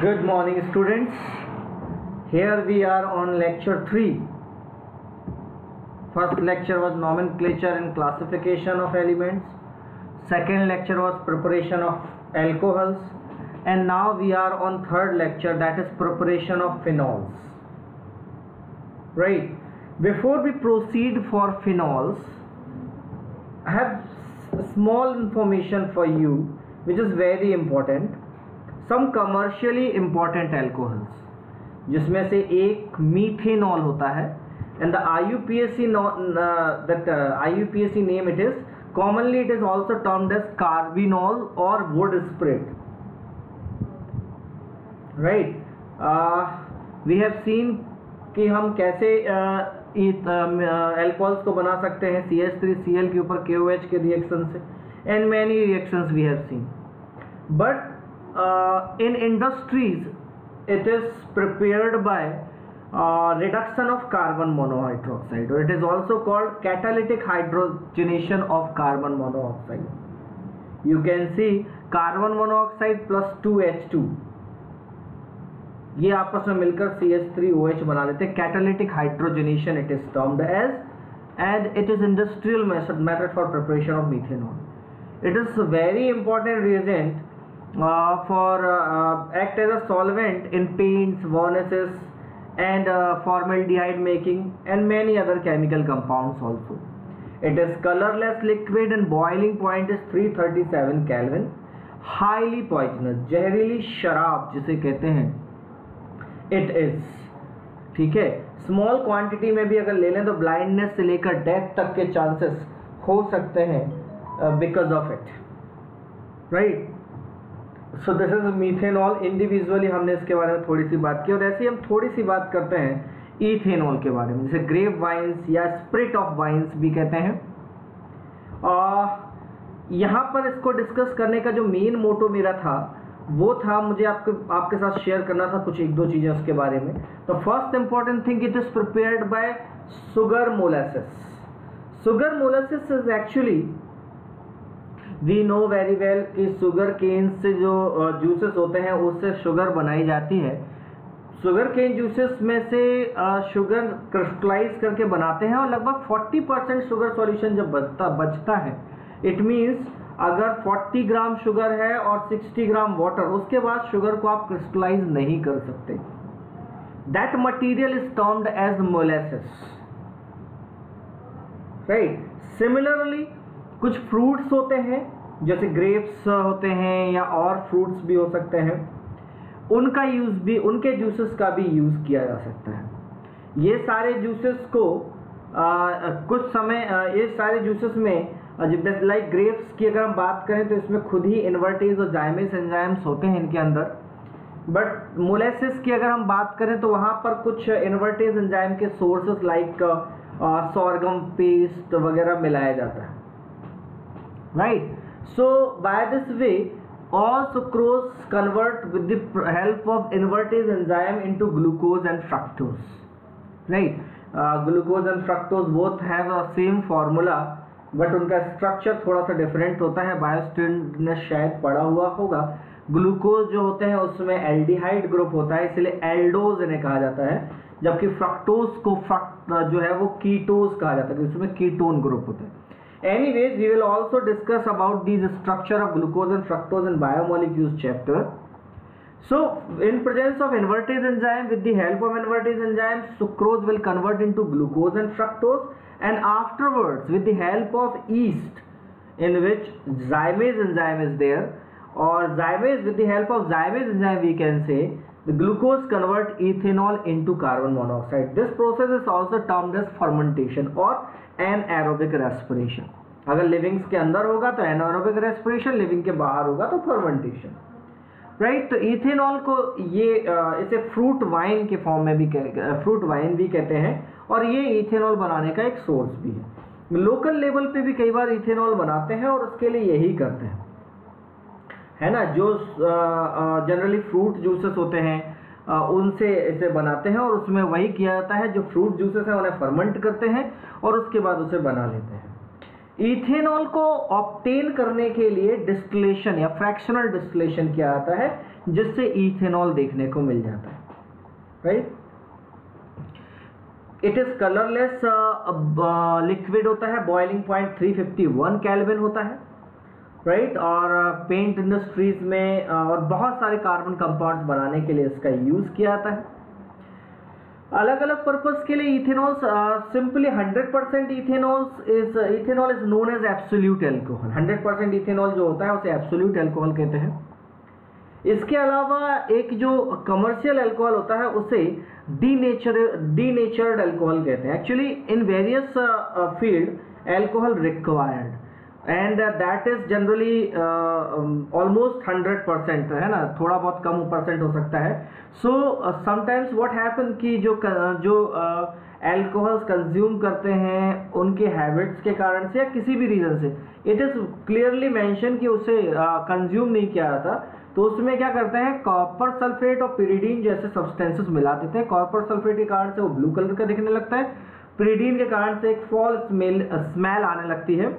Good morning, students. Here we are on lecture 3. First lecture was nomenclature and classification of elements. Second lecture was preparation of alcohols. And now we are on third lecture, that is preparation of phenols. Right. Before we proceed for phenols, I have small information for you which is very important. Some commercially important alcohols, जिसमें से एक methanol होता है, and the IUPAC name it is, commonly it is also termed as carbinol or wood spirit. Right. We have seen कि हम कैसे alcohols को बना सकते हैं CH3Cl के ऊपर KOH के रिएक्शन से, and many reactions we have seen. But in industries it is prepared by reduction of carbon monohydroxide, or it is also called catalytic hydrogenation of carbon monoxide. You can see carbon monoxide plus 2H2, ये आपस में मिलकर CH3OH बना लेते हैं. Catalytic hydrogenation it is termed as, and it is industrial method for preparation of methanol. It is a very important reagent for act as a solvent in paints, varnishes, and formaldehyde making, and many other chemical compounds also. It is colorless liquid and boiling point is 337 Kelvin. Highly poisonous, जहरीली शराब जिसे कहते हैं it is. ठीक है. Small quantity में भी अगर ले लें तो ब्लाइंडनेस से लेकर डेथ तक के चांसेस हो सकते हैं because of it. Right. So this is methanol. Individually हमने इसके बारे में थोड़ी सी बात की, और ऐसे ही हम थोड़ी सी बात करते हैं इथेनॉल के बारे में, जैसे ग्रेप वाइन्स या स्प्रिट ऑफ वाइन्स भी कहते हैं. यहाँ पर इसको डिस्कस करने का जो मेन मोटो मेरा था वो था, मुझे आपके साथ शेयर करना था कुछ एक दो चीज़ें उसके बारे में. तो first important thing, it is prepared by sugar molasses. Sugar molasses is actually, we know very well कि शुगर केन से जो जूसेस होते हैं उससे शुगर बनाई जाती है. शुगर केन जूसेस में से शुगर क्रिस्टलाइज करके बनाते हैं, और लगभग 40% शुगर सॉल्यूशन जब बचता है, इट मीन्स अगर 40 ग्राम शुगर है और 60 ग्राम वाटर, उसके बाद शुगर को आप क्रिस्टलाइज नहीं कर सकते. That material is termed as molasses. Right. Similarly कुछ फ्रूट्स होते हैं जैसे ग्रेप्स होते हैं या और फ्रूट्स भी हो सकते हैं, उनका यूज भी, उनके जूसेस का भी यूज किया जा सकता है. ये सारे जूसेस को कुछ समय ये सारे जूसेस में लाइक ग्रेप्स की अगर हम बात करें तो इसमें खुद ही इन्वर्टेज और जाइमेज एंजाइम्स होते हैं इनके अंदर. बट मोलासेस की अगर हम बात करें तो वहाँ पर कुछ इन्वर्टेज एंजाइम के सोर्सेस लाइक सोरगम पेस्ट वगैरह मिलाया जाता है. Right. So by this way all sucrose convert with the help of invertase enzyme into glucose and fructose. Right. Glucose and fructose both have the same formula, but उनका structure थोड़ा सा different होता है. बायोस्टूडेंट ने शायद पढ़ा हुआ होगा. ग्लूकोज जो होते हैं उसमें एल्डिहाइड ग्रुप होता है, इसलिए एल्डोज इन्हें कहा जाता है, जबकि फ्रक्टोज को जो है वो कीटोज कहा जाता है, उसमें कीटोन ग्रुप होता है. Anyways, we will also discuss about the structure of glucose and fructose in biomolecules chapter. So, in presence of invertase enzyme, with the help of invertase enzyme, sucrose will convert into glucose and fructose, and afterwards, with the help of yeast, in which zymase enzyme is there, or zymase, with the help of zymase enzyme, we can say, the glucose convert ethanol into carbon monoxide. This process is also termed as fermentation or anaerobic respiration. अगर livings के अंदर होगा तो anaerobic respiration, living के बाहर होगा तो fermentation. Right. तो इथेनॉल को ये इसे फ्रूट वाइन के फॉर्म में भी फ्रूट वाइन भी कहते हैं, और ये इथेनॉल बनाने का एक सोर्स भी है. लोकल लेवल पे भी कई बार इथेनॉल बनाते हैं और उसके लिए यही करते हैं, है ना. जो जनरली फ्रूट जूसेस होते हैं उनसे इसे बनाते हैं, और उसमें वही किया जाता है, जो फ्रूट जूसेस हैं उन्हें फर्मेंट करते हैं और उसके बाद उसे बना लेते हैं. इथेनॉल को ऑब्टेन करने के लिए डिस्टिलेशन या फ्रैक्शनल डिस्टिलेशन किया जाता है, जिससे इथेनॉल देखने को मिल जाता है, right. It is colourless liquid होता है, बॉइलिंग पॉइंट 351 केल्विन होता है, राइट। और पेंट इंडस्ट्रीज में और बहुत सारे कार्बन कंपाउंड्स बनाने के लिए इसका यूज किया जाता है। अलग अलग पर्पस के लिए ethanol simply 100% ethanol is known as absolute alcohol. 100% ethanol जो होता है उसे एब्सोल्यूट एल्कोहल कहते हैं। इसके अलावा एक जो कमर्शियल अल्कोहल होता है उसे डीनेचर्ड अल्कोहल कहते हैं। Actually in various field alcohol required and that is generally almost 100%, है ना, थोड़ा बहुत कम परसेंट हो सकता है। सो समटाइम्स व्हाट हैपन कि जो अल्कोहल्स कंज्यूम करते हैं उनके हैबिट्स के कारण से या किसी भी रीजन से, इट इज क्लियरली मेंशन कि उसे कंज्यूम नहीं किया जाता, तो उसमें क्या करते हैं, कॉपर सल्फेट और पिरिडीन जैसे सब्सटेंसेस मिला देते हैं। कॉपर सल्फेट के कारण से वो ब्लू कलर का दिखने लगता है, पिरिडीन के कारण से एक फॉल स्मेल आने लगती है,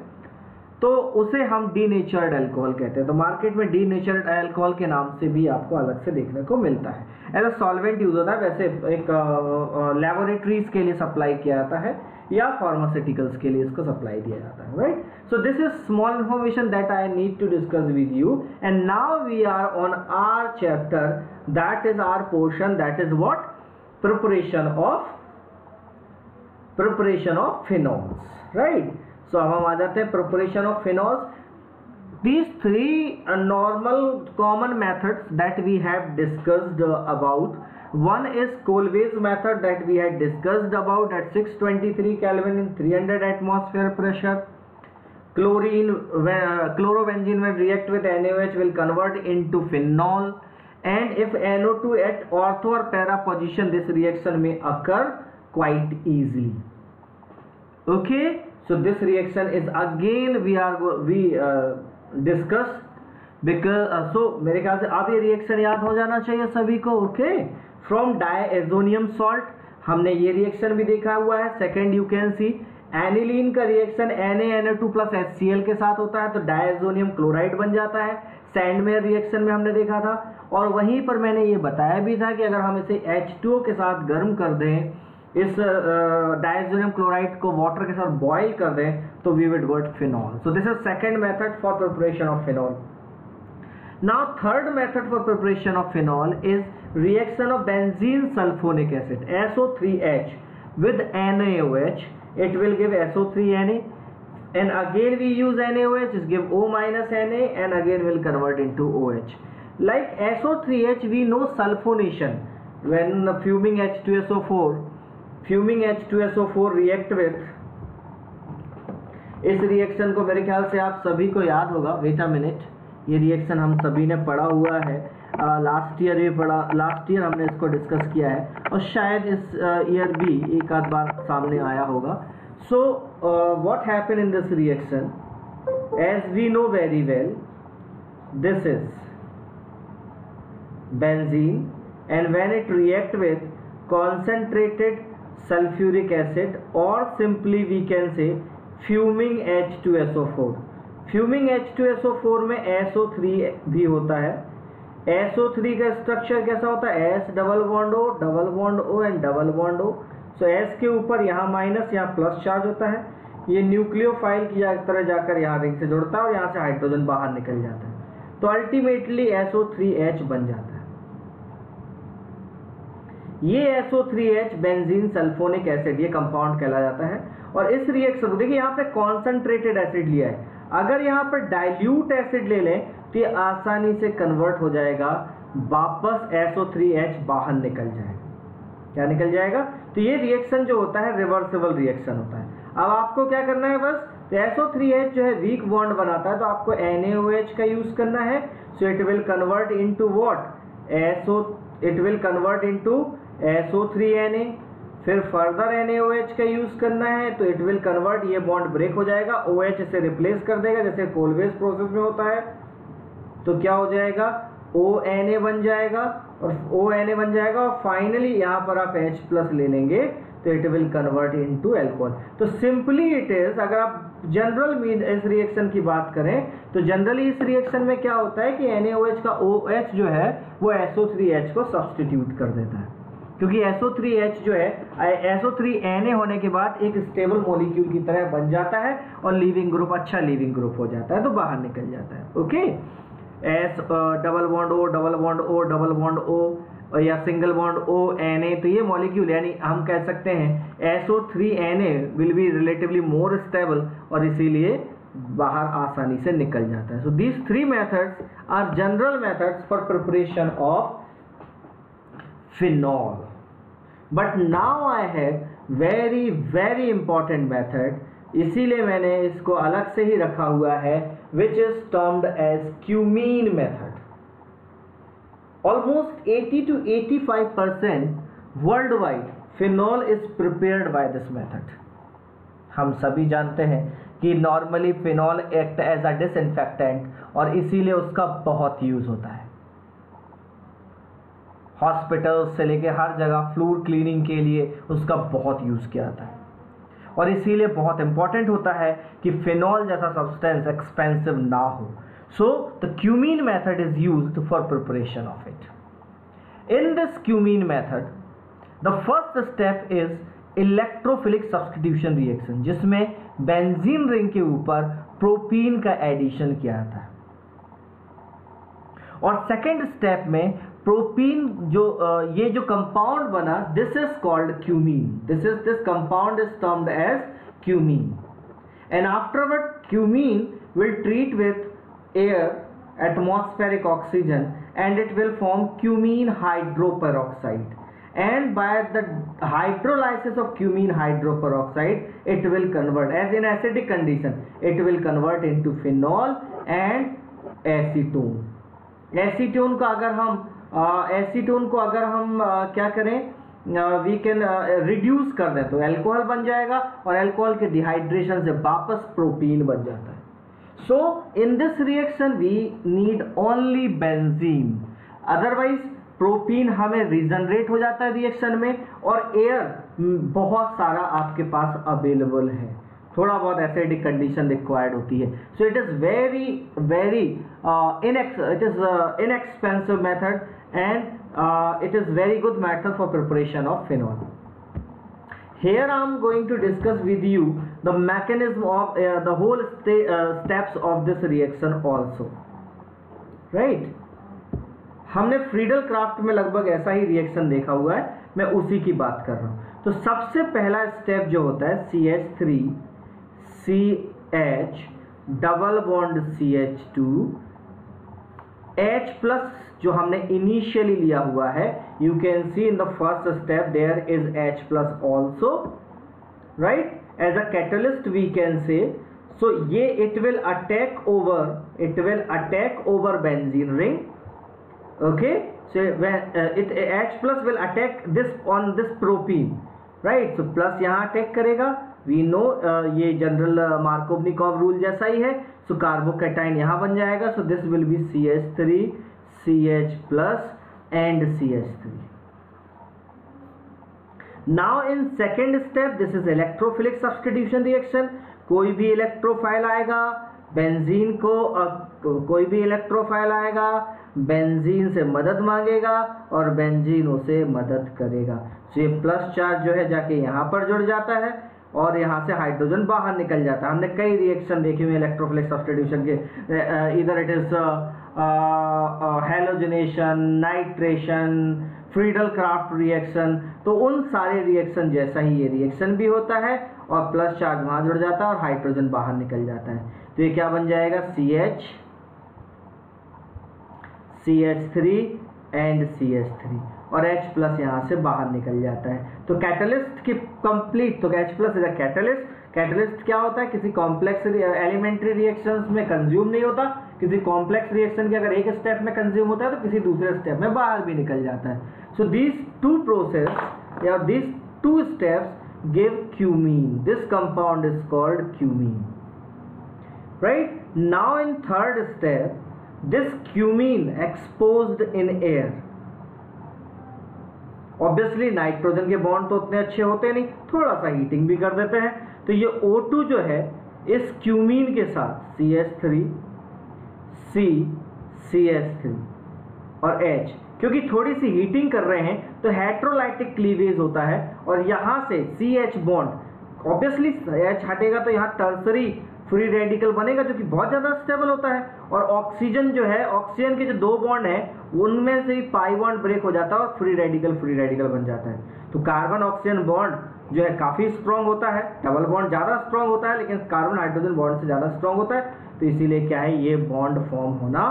तो उसे हम डीनेचर्ड अल्कोहल कहते हैं। तो मार्केट में डीनेचर्ड अल्कोहल के नाम से भी आपको अलग से देखने को मिलता है। एज अ सॉल्वेंट यूज होता है, वैसे एक लैबोरेटरीज के लिए सप्लाई किया जाता है या फार्मास्यूटिकल्स के लिए इसको सप्लाई दिया जाता है, right. So this is small information that I need to discuss with you, and now we are on our chapter, that is our portion, that is what, preparation of phenols, right. So अब हम आ जाते हैं preparation of phenols. These three normal common methods that we have discussed about. One is Colway's method that we had discussed about at 623 Kelvin in 300 atmosphere pressure. Chlorovenzene when react with NaOH will convert into phenol, and if NO2 at ortho or para position, this reaction may occur quite easily. Okay, so this reaction is again discuss because मेरे ख्याल से अब ये reaction याद हो जाना चाहिए सभी को। ओके, फ्रॉम डायएजोनियम सॉल्ट हमने ये रिएक्शन भी देखा हुआ है। Second you can C aniline का रिएक्शन NaNO2 प्लस HCl के साथ होता है तो डायएजोनियम क्लोराइड बन जाता है। सैंडमेयर रिएक्शन में हमने देखा था, और वहीं पर मैंने ये बताया भी था कि अगर हम इसे H2O के साथ गर्म कर दें, इस डायज़ोनियम क्लोराइड को वाटर के साथ बॉईल कर दें, तो we will get phenol. So this is second method for preparation of phenol. Now third method for preparation of phenol is reaction of benzene sulphonic acid SO3H with NaOH. It will give SO3Na, and again we use NaOH, is give O minus Na, and again will convert into OH. Like SO3H, we know sulfonation when fuming H2SO4 react with, इस reaction को मेरे ख्याल से आप सभी को याद होगा। वेट अ मिनट, ये रिएक्शन हम सभी ने पढ़ा हुआ है, लास्ट ईयर हमने इसको डिस्कस किया है, और शायद इस ईयर भी एक आध बार सामने आया होगा। So what happen in this reaction, as we know very well, this is benzene, and when it react with concentrated sulfuric acid, or simply we can say fuming H2SO4. Fuming H2SO4 में SO3 भी होता है। SO3 का structure कैसा होता है, S double bond O and double bond O। So S के ऊपर यहाँ माइनस, यहाँ प्लस चार्ज होता है। ये न्यूक्लियोफाइल की तरह जाकर यहाँ रिंग से जुड़ता है और यहाँ से हाइड्रोजन बाहर निकल जाता है, तो अल्टीमेटली SO3H बन जाता है। ये SO3H बेंजीन सल्फोनिक एसिड ये कंपाउंड कहला जाता है। और इस रिएक्शन को देखिए, यहाँ पे कॉन्सेंट्रेटेड एसिड लिया है, अगर यहाँ पर डाइल्यूट एसिड ले लें तो ये आसानी से कन्वर्ट हो जाएगा, वापस SO3H बाहर निकल जाएगा। क्या निकल जाएगा? तो ये रिएक्शन जो होता है रिवर्सिबल रिएक्शन होता है। अब आपको क्या करना है, बस तो SO3H जो है वीक बॉन्ड बनाता है, तो आपको NaOH का यूज करना है। So it will convert into what, it will convert into SO3Na, फिर फर्दर NaOH का यूज करना है तो इट विल कन्वर्ट, ये बॉन्ड ब्रेक हो जाएगा, OH इसे रिप्लेस कर देगा जैसे कोलवेज प्रोसेस में होता है। तो क्या हो जाएगा, ONA बन जाएगा, और फाइनली यहाँ पर आप H+ ले लेंगे तो it will convert into alcohol. तो सिंपली इट इज, अगर आप जनरल मीन इस रिएक्शन की बात करें तो जनरली इस रिएक्शन में क्या होता है कि NaOH का OH जो है वो SO3H को सब्सटीट्यूट कर देता है, क्योंकि SO3H जो है SO3Na होने के बाद एक स्टेबल मॉलिक्यूल की तरह बन जाता है और लीविंग ग्रुप अच्छा लीविंग ग्रुप हो जाता है, तो बाहर निकल जाता है। Okay, S double bond O double bond O double bond O या सिंगल बॉन्ड O Na, तो ये मॉलिक्यूल यानी हम कह सकते हैं SO3Na will be relatively more stable और इसीलिए बाहर आसानी से निकल जाता है। So these three methods are general methods for preparation of phenol, but now I have very important method, इसीलिए मैंने इसको अलग से ही रखा हुआ है, which is termed as cumene method. Almost 80 to 85% worldwide phenol is prepared by this method. हम सभी जानते हैं कि normally phenol act as a disinfectant और इसीलिए उसका बहुत यूज होता है हॉस्पिटल्स से लेके हर जगह फ्लोर क्लीनिंग के लिए उसका बहुत यूज़ किया जाता है और इसीलिए बहुत इंपॉर्टेंट होता है कि फिनॉल जैसा सब्सटेंस एक्सपेंसिव ना हो। So the cumene method is used for preparation of it. In this cumene method the first step is electrophilic substitution reaction, जिसमें बेंजीन रिंग के ऊपर प्रोपीन का एडिशन किया जाता है और सेकेंड स्टेप में प्रोपीन जो ये जो कंपाउंड बना, this is called cumene, this compound is termed as cumene and afterward cumene will treat with air atmospheric oxygen and it will form cumene hydroperoxide, and by the hydrolysis of cumene hydroperoxide it will convert, as in acidic condition, it will convert into phenol and acetone. Acetone को अगर हम क्या करें, we can reduce कर दें तो alcohol बन जाएगा और अल्कोहल के डिहाइड्रेशन से वापस प्रोटीन बन जाता है। So in this reaction we need only benzene, otherwise protein हमें रिजनरेट हो जाता है रिएक्शन में और एयर बहुत सारा आपके पास अवेलेबल है, थोड़ा बहुत एसिडिक कंडीशन रिक्वायर्ड होती है। So it is very inexpensive method and it is very good method for preparation of phenol. Here I am going to discuss with you the mechanism of the whole steps of this reaction also, right? हमने Friedel craft में लगभग ऐसा ही reaction देखा हुआ है, मैं उसी की बात कर रहा हूँ। तो सबसे पहला स्टेप जो होता है CH3 CH double bond CH2 H plus जो हमने इनिशियली लिया हुआ है, you can see in the first step there is H plus also, right, as a catalyst we can say. So ये it will attack over benzene ring, okay, so H plus will attack this on this propene, right, so plus यहाँ attack करेगा, we know ये general Markovnikov rule जैसा ही है। So carbocation यहाँ बन जाएगा, so this will be CH3 CH plus and CH3। Now in second step this is electrophilic substitution reaction. कोई भी इलेक्ट्रोफाइल आएगा बेंजीन को, कोई भी इलेक्ट्रोफाइल आएगा बेंजीन से मदद मांगेगा और बेंजीन उसे मदद करेगा। तो ये प्लस चार्ज जो है जाके यहाँ पर जुड़ जाता है और यहाँ से हाइड्रोजन बाहर निकल जाता है। हमने कई रिएक्शन देखे हुए इलेक्ट्रोफिलिक सब्स्टिट्यूशन के, इधर it is halogenation, nitration, Friedel craft reaction, तो उन सारे रिएक्शन जैसा ही ये रिएक्शन भी होता है और प्लस चार्ज वहाँ जुड़ जाता है और हाइड्रोजन बाहर निकल जाता है। तो ये क्या बन जाएगा CH3 एंड CH3 और H प्लस यहाँ से बाहर निकल जाता है। तो कैटलिस्ट की कंप्लीट, तो H plus is a catalyst. Catalyst क्या होता है, किसी कॉम्प्लेक्स एलिमेंट्री रिएक्शंस में कंज्यूम नहीं होता, किसी कॉम्प्लेक्स रिएक्शन के अगर एक स्टेप में कंज्यूम होता है तो किसी दूसरे स्टेप में बाहर भी निकल जाता है। सो दीज टू प्रोसेस या these two steps give cumene, this compound is called cumene, right. Now in third step this cumene exposed in air obviously nitrogen के बॉन्ड तो उतने अच्छे होते नहीं, थोड़ा सा हीटिंग भी कर देते हैं, तो ये O2 जो है इस क्यूमीन के साथ CH3 C CH3 और H, क्योंकि थोड़ी सी हीटिंग कर रहे हैं तो हेट्रोलाइटिक क्लीवेज होता है, और यहाँ से CH बॉन्ड ऑब्वियसली H हटेगा तो यहाँ टर्सरी फ्री रेडिकल बनेगा जो कि बहुत ज़्यादा स्टेबल होता है, और ऑक्सीजन जो है, ऑक्सीजन के जो 2 बॉन्ड हैं उनमें से ही पाई बॉन्ड ब्रेक हो जाता है और फ्री रेडिकल बन जाता है। तो कार्बन ऑक्सीजन बॉन्ड जो है काफ़ी स्ट्रॉन्ग होता है, डबल बॉन्ड ज़्यादा स्ट्रॉन्ग होता है लेकिन कार्बन हाइड्रोजन बॉन्ड से ज़्यादा स्ट्रॉन्ग होता है, तो इसीलिए क्या है, ये बॉन्ड फॉर्म होना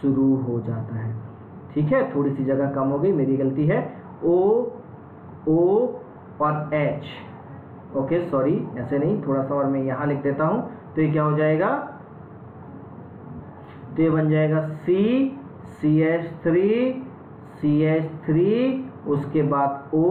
शुरू हो जाता है। ठीक है, थोड़ी सी जगह कम हो गई, मेरी गलती है। O और H, ओके सॉरी, ऐसे नहीं, थोड़ा सा और मैं यहाँ लिख देता हूँ, तो ये क्या हो जाएगा, तो ये बन जाएगा CH3 उसके बाद O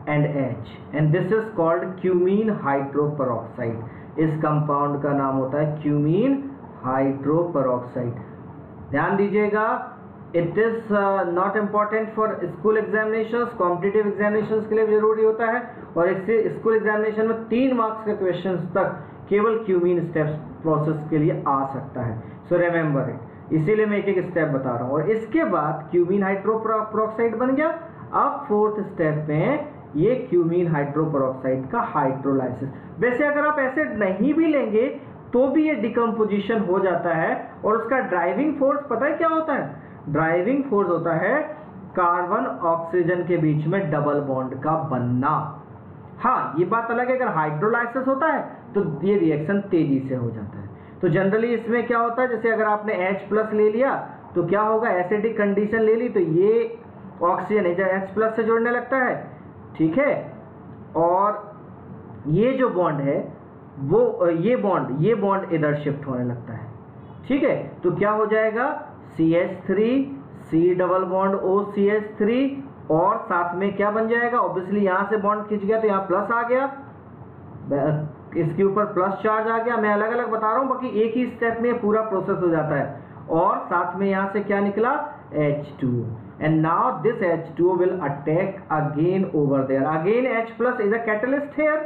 and H, and this is called cumene hydroperoxide. इस कंपाउंड का नाम होता है क्यूमीन हाइड्रोपेरोक्साइड। ध्यान दीजिएगा, it is not important for school examinations, competitive examinations के लिए जरूरी होता है, और इससे स्कूल एग्जामिनेशन में 3 मार्क्स के क्वेश्चंस तक केवल क्यूमीन स्टेप्स प्रोसेस के लिए आ सकता है। सो रिमेंबर इट, इसीलिए मैं एक स्टेप बता रहा हूँ। और इसके बाद क्यूमीन हाइड्रोपेरोक्साइड बन गया। अब 4th स्टेप में ये क्यूमीन हाइड्रोपेरोक्साइड का हाइड्रोलाइसिस। वैसे अगर आप एसिड नहीं भी लेंगे तो भी ये डिकम्पोजिशन हो जाता है, और उसका ड्राइविंग फोर्स पता है क्या होता है? ड्राइविंग फोर्स होता है कार्बन ऑक्सीजन के बीच में डबल बॉन्ड का बनना। हाँ, ये बात अलग है, अगर हाइड्रोलाइसिस होता है तो ये रिएक्शन तेजी से हो जाता है। तो जनरली इसमें क्या होता है, जैसे अगर आपने H+ ले लिया तो क्या होगा, एसिडिक कंडीशन ले ली तो ये ऑक्सीजन H+ से जुड़ने लगता है, ठीक है, और ये जो बॉन्ड है वो ये बॉन्ड इधर शिफ्ट होने लगता है, ठीक है। तो क्या हो जाएगा, CH3 C double bond O CH3, और साथ में क्या बन जाएगा, ऑब्वियसली यहाँ से बॉन्ड खिंच गया तो यहाँ प्लस आ गया, इसके ऊपर प्लस चार्ज आ गया। मैं अलग अलग बता रहा हूँ, बाकी एक ही स्टेप में पूरा प्रोसेस हो जाता है। और साथ में यहाँ से क्या निकला, H2, and now this H2 will attack again over there. Again H+ is a catalyst here,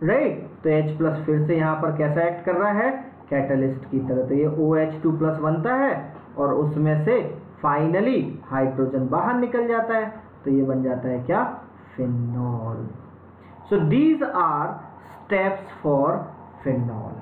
right? तो H+ फिर से यहाँ पर कैसा एक्ट कर रहा है, कैटलिस्ट की तरह। तो ये OH2+ बनता है और उसमें से फाइनली हाइड्रोजन बाहर निकल जाता है, तो ये बन जाता है क्या, phenol. So these are steps for phenol.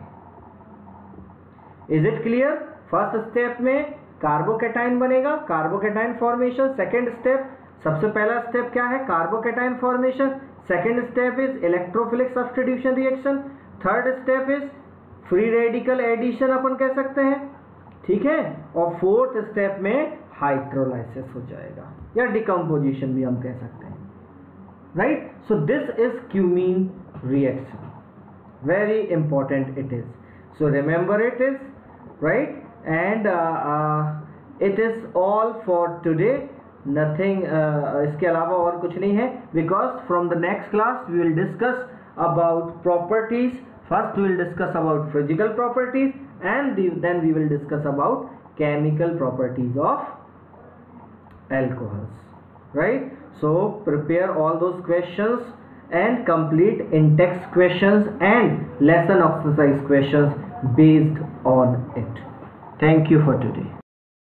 Is it clear? First step में कार्बोकैटाइन बनेगा, कार्बोकैटाइन फॉर्मेशन। सेकेंड स्टेप, सबसे पहला स्टेप क्या है, carbocation formation. Second step is electrophilic substitution reaction. Third step is free radical addition अपन कह सकते हैं, ठीक है। और फोर्थ स्टेप में हाइड्रोलाइसिस हो जाएगा, या डिकम्पोजिशन भी हम कह सकते हैं, right. So this is cumene reaction, very important it is. So remember it is, right? And it is all for today. Nothing इसके अलावा और कुछ नहीं है, because from the next class we will discuss about properties. First we will discuss about physical properties, and then we will discuss about chemical properties of alcohols, right? So prepare all those questions and complete in-text questions and lesson exercise questions based on it. Thank you for today.